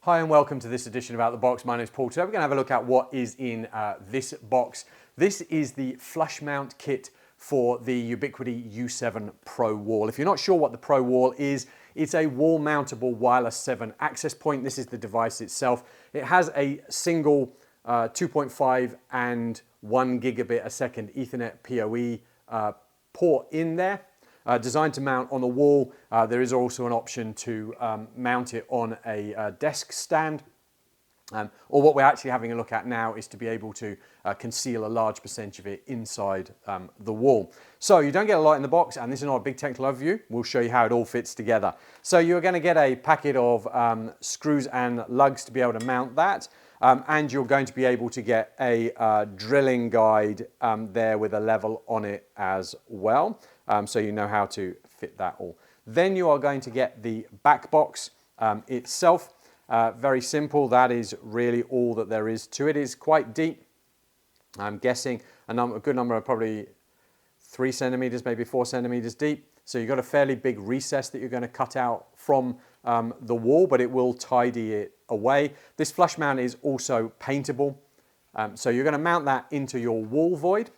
Hi and welcome to this edition of Out the Box. My name is Paul. Today we're going to have a look at what is in this box. This is the flush mount kit for the Ubiquiti U7-Pro-Wall. If you're not sure what the Pro-Wall is, it's a wall mountable wireless 7 access point. This is the device itself. It has a single 2.5 and 1 gigabit a second Ethernet PoE port in there. Designed to mount on the wall. There is also an option to mount it on a desk stand. Or what we're actually having a look at now is to be able to conceal a large percentage of it inside the wall. So you don't get a lot in the box, and this is not a big technical overview. We'll show you how it all fits together. So you're going to get a packet of screws and lugs to be able to mount that. And you're going to be able to get a drilling guide there with a level on it as well. So you know how to fit that all. Then you are going to get the back box itself. Very simple. That is really all that there is to it. It's quite deep. I'm guessing a good number of probably 3 centimeters, maybe 4 centimeters deep. So you've got a fairly big recess that you're going to cut out from the wall, but it will tidy it away. This flush mount is also paintable. So you're going to mount that into your wall void.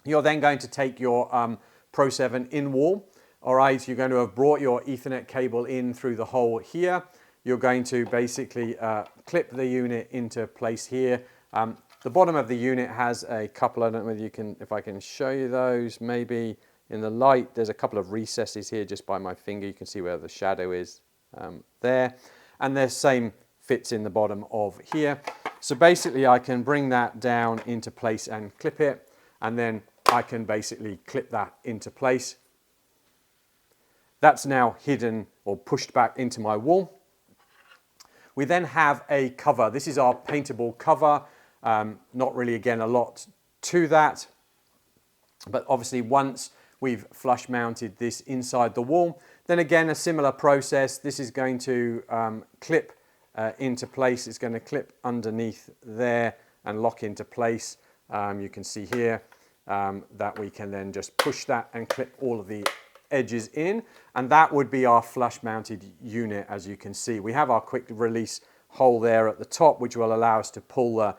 You're then going to take your Pro 7 in wall. All right, you're going to have brought your Ethernet cable in through the hole here. You're going to basically clip the unit into place here. The bottom of the unit has a couple, I don't know whether you can, if I can show you those, maybe in the light, there's a couple of recesses here just by my finger. You can see where the shadow is there. And the same fits in the bottom of here. So basically I can bring that down into place and clip it, and then I can basically clip that into place. That's now hidden or pushed back into my wall. We then have a cover. This is our paintable cover. Not really, again, a lot to that. But obviously once we've flush mounted this inside the wall, then again a similar process. This is going to clip into place. It's going to clip underneath there and lock into place. You can see here that we can then just push that and clip all of the edges in, and that would be our flush mounted unit. As you can see, we have our quick release hole there at the top, which will allow us to pull the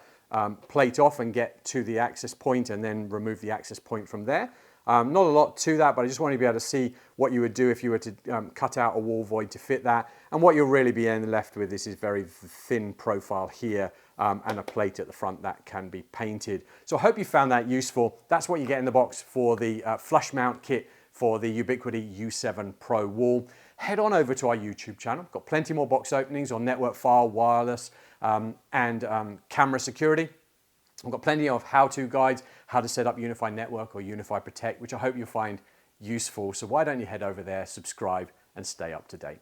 plate off and get to the access point and then remove the access point from there. Not a lot to that, but I just want you to be able to see what you would do if you were to cut out a wall void to fit that. And what you'll really be left with is very thin profile here and a plate at the front that can be painted. So I hope you found that useful. That's what you get in the box for the flush mount kit for the Ubiquiti U7-Pro-Wall. Head on over to our YouTube channel. We've got plenty more box openings on network file, wireless, and camera security. We've got plenty of how-to guides, how to set up Unify Network or Unify Protect, which I hope you'll find useful. So why don't you head over there, subscribe, and stay up to date.